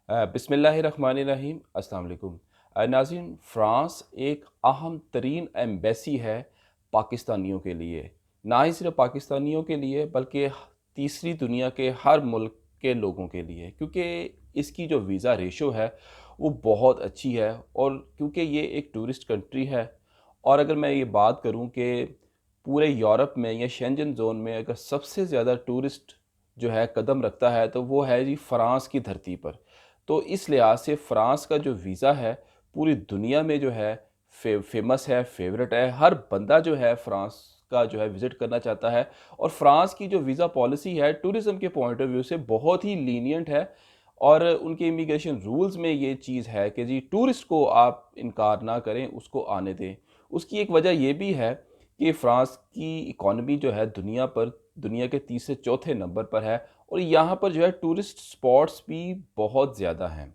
बिस्मिल्लाहिर्रहमानिर्रहीम अस्सलाम वालेकुम। नाज़रीन, फ़्रांस एक अहम तरीन एम्बेसी है पाकिस्तानियों के लिए। ना ही सिर्फ पाकिस्तानियों के लिए बल्कि तीसरी दुनिया के हर मुल्क के लोगों के लिए, क्योंकि इसकी जो वीज़ा रेशो है वो बहुत अच्छी है। और क्योंकि ये एक टूरिस्ट कंट्री है, और अगर मैं ये बात करूँ कि पूरे यूरोप में या शेंजन ज़ोन में अगर सबसे ज़्यादा टूरिस्ट जो है कदम रखता है तो वो है जी फ़्रांस की धरती पर। तो इस लिहाज से फ़्रांस का जो वीज़ा है पूरी दुनिया में जो है फेमस है, फेवरेट है। हर बंदा जो है फ़्रांस का जो है विज़िट करना चाहता है। और फ़्रांस की जो वीज़ा पॉलिसी है टूरिज़्म के पॉइंट ऑफ व्यू से बहुत ही लीनिएंट है। और उनके इमिग्रेशन रूल्स में ये चीज़ है कि जी टूरिस्ट को आप इनकार ना करें, उसको आने दें। उसकी एक वजह ये भी है कि फ़्रांस की इकॉनमी जो है दुनिया के तीसरे चौथे नंबर पर है। और यहाँ पर जो है टूरिस्ट स्पॉट्स भी बहुत ज़्यादा हैं।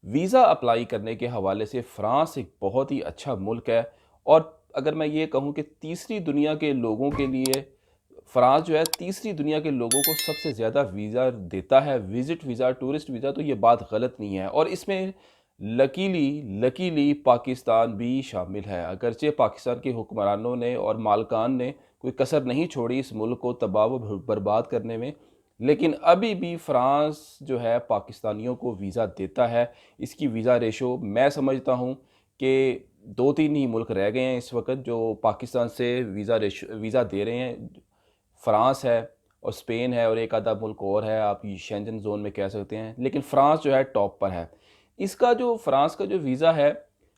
वीज़ा अप्लाई करने के हवाले से फ़्रांस एक बहुत ही अच्छा मुल्क है। और अगर मैं ये कहूँ कि तीसरी दुनिया के लोगों के लिए फ़्रांस जो है तीसरी दुनिया के लोगों को सबसे ज़्यादा वीज़ा देता है, विज़िट वीज़ा, टूरिस्ट वीज़ा, तो ये बात गलत नहीं है। और इसमें लकीली लकीली पाकिस्तान भी शामिल है। अगरचे पाकिस्तान के हुक्मरानों ने और मालकान ने कोई कसर नहीं छोड़ी इस मुल्क को तबाह व बर्बाद करने में, लेकिन अभी भी फ़्रांस जो है पाकिस्तानियों को वीज़ा देता है। इसकी वीज़ा रेशो मैं समझता हूँ कि 2-3 ही मुल्क रह गए हैं इस वक़्त जो पाकिस्तान से वीज़ा दे रहे हैं। फ़्रांस है और स्पेन है और एक आधा मुल्क और है, आप ये शेंजन ज़ोन में कह सकते हैं, लेकिन फ़्रांस जो है टॉप पर है। इसका जो फ़्रांस का जो वीज़ा है,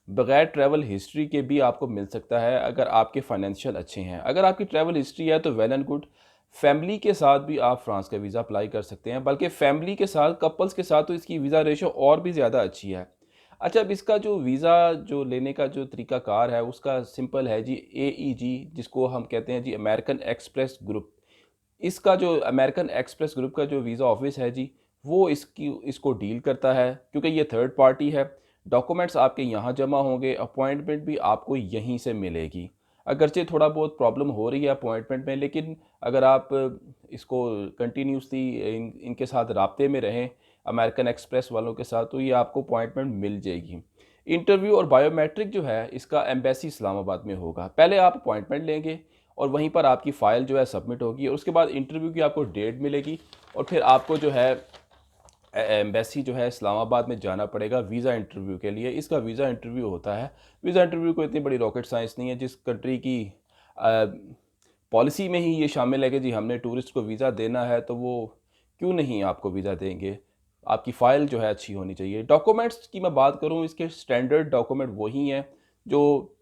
बगैर ट्रैवल हिस्ट्री के भी आपको मिल सकता है अगर आपके फाइनेंशियल अच्छे हैं। अगर आपकी ट्रैवल हिस्ट्री है तो वेल एंड गुड। फैमिली के साथ भी आप फ़्रांस का वीज़ा अप्लाई कर सकते हैं, बल्कि फैमिली के साथ, कपल्स के साथ तो इसकी वीज़ा रेशो और भी ज़्यादा अच्छी है। अच्छा, अब इसका जो वीज़ा जो लेने का जो तरीक़ाकार है उसका सिंपल है जी, एईजी जिसको हम कहते हैं जी अमेरिकन एक्सप्रेस ग्रुप। इसका जो अमेरिकन एक्सप्रेस ग्रुप का जो वीज़ा ऑफ़िस है जी, वो इसको डील करता है, क्योंकि ये थर्ड पार्टी है। डॉक्यूमेंट्स आपके यहाँ जमा होंगे, अपॉइंटमेंट भी आपको यहीं से मिलेगी। अगरचे थोड़ा बहुत प्रॉब्लम हो रही है अपॉइंटमेंट में, लेकिन अगर आप इसको कंटिन्यूसली इनके साथ राब्ते में रहें, अमेरिकन एक्सप्रेस वालों के साथ, तो ये आपको अपॉइंटमेंट मिल जाएगी। इंटरव्यू और बायोमेट्रिक जो है इसका एम्बेसी इस्लामाबाद में होगा। पहले आप अपॉइंटमेंट लेंगे और वहीं पर आपकी फ़ाइल जो है सबमिट होगी, और उसके बाद इंटरव्यू की आपको डेट मिलेगी। और फिर आपको जो है एम्बेसी जो है इस्लामाबाद में जाना पड़ेगा वीज़ा इंटरव्यू के लिए। इसका वीज़ा इंटरव्यू होता है। वीज़ा इंटरव्यू कोई इतनी बड़ी रॉकेट साइंस नहीं है। जिस कंट्री की पॉलिसी में ही ये शामिल है कि जी हमने टूरिस्ट को वीज़ा देना है, तो वो क्यों नहीं आपको वीज़ा देंगे। आपकी फ़ाइल जो है अच्छी होनी चाहिए। डॉक्यूमेंट्स की मैं बात करूँ, इसके स्टैंडर्ड डॉक्यूमेंट वही हैं जो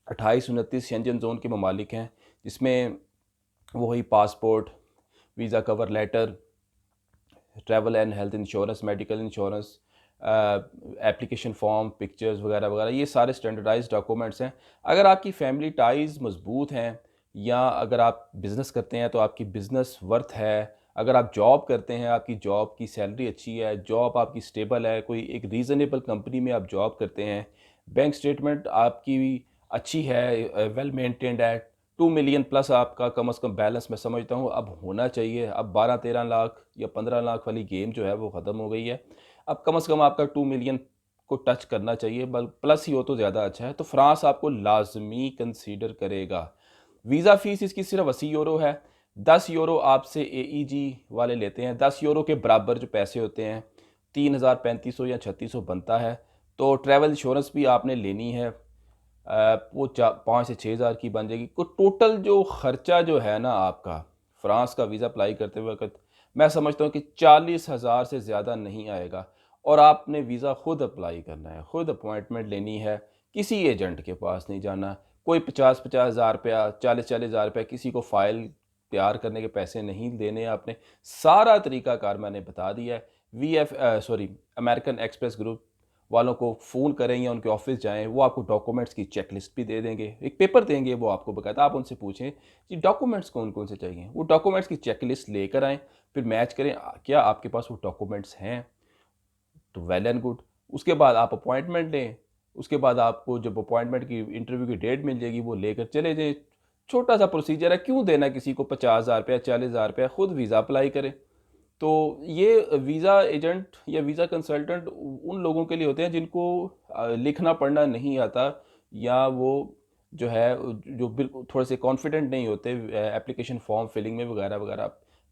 28-29 शेंजन ज़ोन के ममालिक हैं, जिसमें वही passport, visa cover letter, travel and health insurance, medical insurance, application form, pictures वगैरह वगैरह, ये सारे स्टैंडर्डाइज्ड डॉक्यूमेंट्स हैं। अगर आपकी फैमिली टाइज़ मज़बूत हैं, या अगर आप बिज़नेस करते हैं तो आपकी बिज़नेस वर्थ है, अगर आप जॉब करते हैं, आपकी जॉब की सैलरी अच्छी है, जॉब आपकी स्टेबल है, कोई एक रीज़नेबल कंपनी में आप जॉब करते हैं, बैंक स्टेटमेंट आपकी अच्छी है, वेल मेंटेन्ड है, 2 मिलियन प्लस आपका कम से कम बैलेंस मैं समझता हूँ अब होना चाहिए। अब 12-13 लाख या 15 लाख वाली गेम जो है वो ख़त्म हो गई है। अब कम से कम आपका 2 मिलियन को टच करना चाहिए, बल प्लस ही हो तो ज़्यादा अच्छा है। तो फ्रांस आपको लाज़मी कंसीडर करेगा। वीज़ा फ़ीस इसकी सिर्फ 80 यूरो है। 10 यूरो आपसे एईजी वाले लेते हैं। 10 यूरो के बराबर जो पैसे होते हैं, 3000, 3500 या 3600 बनता है। तो ट्रैवल इंश्योरेंस भी आपने लेनी है, वो 5 से 6 हज़ार की बन जाएगी। तो टोटल जो खर्चा जो है ना आपका फ्रांस का वीज़ा अप्लाई करते हुए वक्त, मैं समझता हूँ कि 40,000 से ज़्यादा नहीं आएगा। और आपने वीज़ा खुद अप्लाई करना है, खुद अपॉइंटमेंट लेनी है, किसी एजेंट के पास नहीं जाना। कोई 50-50 हज़ार रुपया, 40-40 हज़ार रुपया किसी को फ़ाइल तैयार करने के पैसे नहीं देने आपने। सारा तरीकाकार मैंने बता दिया है। अमेरिकन एक्सप्रेस ग्रुप वालों को फ़ोन करें या उनके ऑफ़िस जाएँ, वो आपको डॉक्यूमेंट्स की चेकलिस्ट भी दे देंगे। एक पेपर देंगे वो आपको बाकायदा, आप उनसे पूछें कि डॉक्यूमेंट्स कौन-कौन से चाहिए। वो डॉक्यूमेंट्स की चेकलिस्ट लेकर आएँ, फिर मैच करें क्या आपके पास वो डॉक्यूमेंट्स हैं, तो वेल एंड गुड। उसके बाद आप अपॉइंटमेंट लें। उसके बाद आपको जब अपॉइंटमेंट की इंटरव्यू की डेट मिल जाएगी, वो लेकर चले जाएँ। छोटा-सा प्रोसीजर है, क्यों देना किसी को 50,000 रुपया, 40,000 रुपया, खुद वीज़ा अप्लाई करें। तो ये वीज़ा एजेंट या वीज़ा कंसल्टेंट उन लोगों के लिए होते हैं जिनको लिखना पढ़ना नहीं आता, या वो जो है जो बिल्कुल थोड़े से कॉन्फिडेंट नहीं होते एप्लीकेशन फॉर्म फिलिंग में वगैरह वगैरह।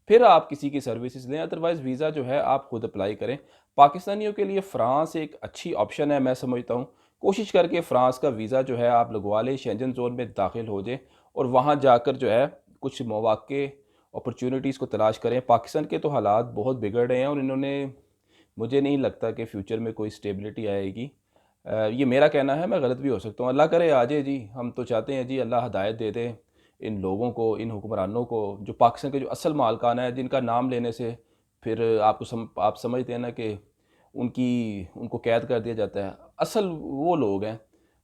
फिर आप किसी की सर्विसेज लें, अदरवाइज़ वीज़ा जो है आप खुद अप्लाई करें। पाकिस्तानियों के लिए फ़्रांस एक अच्छी ऑप्शन है, मैं समझता हूँ। कोशिश करके फ़्रांस का वीज़ा जो है आप लगवा लें, शेंजन ज़ोन में दाखिल हो जाएँ और वहाँ जाकर जो है कुछ मौक़े अपॉर्चुनिटीज़ को तलाश करें। पाकिस्तान के तो हालात बहुत बिगड़ रहे हैं और इन्होंने, मुझे नहीं लगता कि फ्यूचर में कोई स्टेबिलिटी आएगी। ये मेरा कहना है, मैं गलत भी हो सकता हूँ। अल्लाह करे आ जाए जी, हम तो चाहते हैं जी, अल्लाह हिदायत दे दे इन लोगों को, इन हुक्मरानों को, जो पाकिस्तान के जो असल मालिकाना है, जिनका नाम लेने से फिर आप समझते हैं ना कि उनको कैद कर दिया जाता है। असल वो लोग हैं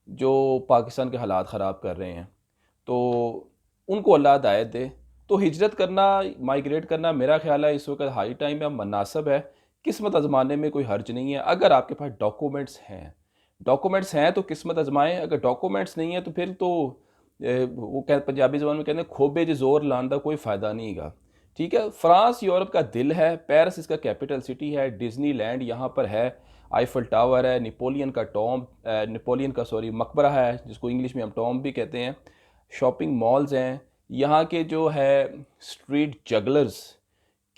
जो पाकिस्तान के हालात ख़राब कर रहे हैं। तो उनको अल्लाह हिदायत दे। तो हिजरत करना, माइग्रेट करना मेरा ख़्याल है इस वक्त हाई टाइम है, मुनासिब है। किस्मत आज़माने में कोई हर्ज नहीं है, अगर आपके पास डॉक्यूमेंट्स हैं तो किस्मत आज़माएँ। अगर डॉक्यूमेंट्स नहीं है तो फिर तो वो कह पंजाबी ज़बान में कहते हैं खोबे ज ज़ोर लान दा कोई फ़ायदा नहीं गा। ठीक है, फ्रांस यूरोप का दिल है, पेरिस इसका कैपिटल सिटी है, डिज़नीलैंड यहाँ पर है, आईफल टावर है, नेपोलियन का सॉरी मकबरा है, जिसको इंग्लिश में हम टॉम्ब भी कहते हैं। शॉपिंग मॉल्स हैं। यहाँ के जो है स्ट्रीट जगलर्स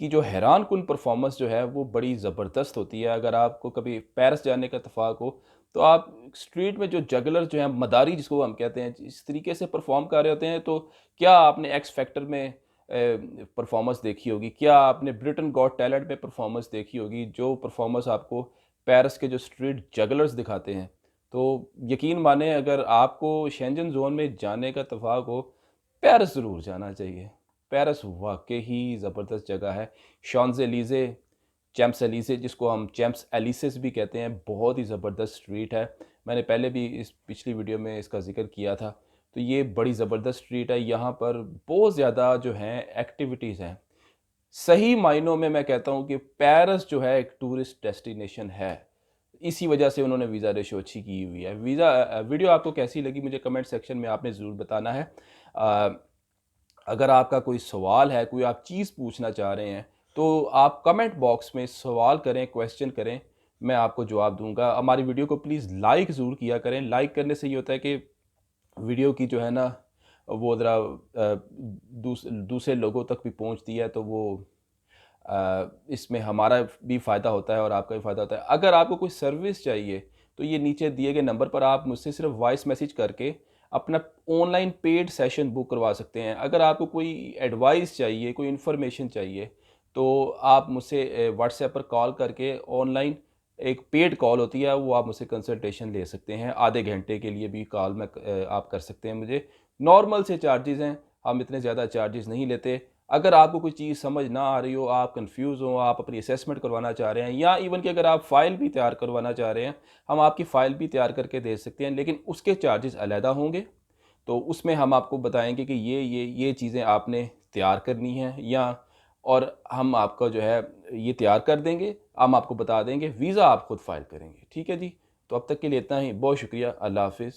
की जो हैरानकुन परफॉर्मेंस जो है वो बड़ी ज़बरदस्त होती है। अगर आपको कभी पेरिस जाने का इत्तेफाक हो तो आप स्ट्रीट में जो जगलर जो हैं, मदारी जिसको हम कहते हैं, इस तरीके से परफॉर्म कर रहे होते हैं। तो क्या आपने एक्स फैक्टर में परफॉर्मेंस देखी होगी, क्या आपने ब्रिटेन गॉट टैलेंट में परफॉर्मेंस देखी होगी, जो परफॉर्मेंस आपको पेरिस के जो स्ट्रीट जगलर्स दिखाते हैं। तो यकीन माने, अगर आपको शेंजन जोन में जाने का इत्तेफाक हो, पेरिस ज़रूर जाना चाहिए। पेरिस वाक़ई ही ज़बरदस्त जगह है। शॉन्ज़-एलीज़े, चैम्प्स-एलीज़े जिसको हम चैम्प्स एलिसिस भी कहते हैं, बहुत ही ज़बरदस्त स्ट्रीट है। मैंने पहले भी इस पिछली वीडियो में इसका ज़िक्र किया था। तो ये बड़ी ज़बरदस्त स्ट्रीट है, यहाँ पर बहुत ज़्यादा जो हैं एक्टिविटीज़ हैं। सही मायनों में मैं कहता हूँ कि पेरिस जो है एक टूरिस्ट डेस्टिनेशन है। इसी वजह से उन्होंने वीज़ा रेशो अच्छी की हुई है। वीडियो आपको कैसी लगी मुझे कमेंट सेक्शन में आपने ज़रूर बताना है। अ, अगर आपका कोई सवाल है, कोई आप चीज़ पूछना चाह रहे हैं, तो आप कमेंट बॉक्स में सवाल करें, क्वेश्चन करें, मैं आपको जवाब दूँगा। हमारी वीडियो को प्लीज़ लाइक ज़रूर किया करें। लाइक करने से ये होता है कि वीडियो की जो है ना, वो ज़रा दूसरे लोगों तक भी पहुँचती है, तो वो इसमें हमारा भी फ़ायदा होता है और आपका भी फ़ायदा होता है। अगर आपको कोई सर्विस चाहिए, तो ये नीचे दिए गए नंबर पर आप मुझसे सिर्फ वॉइस मैसेज करके अपना ऑनलाइन पेड सेशन बुक करवा सकते हैं। अगर आपको कोई एडवाइस चाहिए, कोई इन्फॉर्मेशन चाहिए, तो आप मुझसे व्हाट्सएप पर कॉल करके ऑनलाइन एक पेड कॉल होती है, वो आप मुझसे कंसल्टेशन ले सकते हैं। आधे घंटे के लिए भी कॉल आप कर सकते हैं मुझे। नॉर्मल से चार्जेज़ हैं, हम इतने ज़्यादा चार्जेज़ नहीं लेते। अगर आपको कोई चीज़ समझ ना आ रही हो, आप कंफ्यूज हो, आप अपनी असेसमेंट करवाना चाह रहे हैं, या इवन कि अगर आप फ़ाइल भी तैयार करवाना चाह रहे हैं, हम आपकी फ़ाइल भी तैयार करके दे सकते हैं, लेकिन उसके चार्जेस अलहदा होंगे। तो उसमें हम आपको बताएंगे कि ये चीज़ें आपने तैयार करनी है, या और हम आपका जो है ये तैयार कर देंगे, हम आपको बता देंगे, वीज़ा आप खुद फ़ाइल करेंगे। ठीक है जी। तो अब तक के लिए इतना ही। बहुत शुक्रिया। अल्लाह हाफिज़।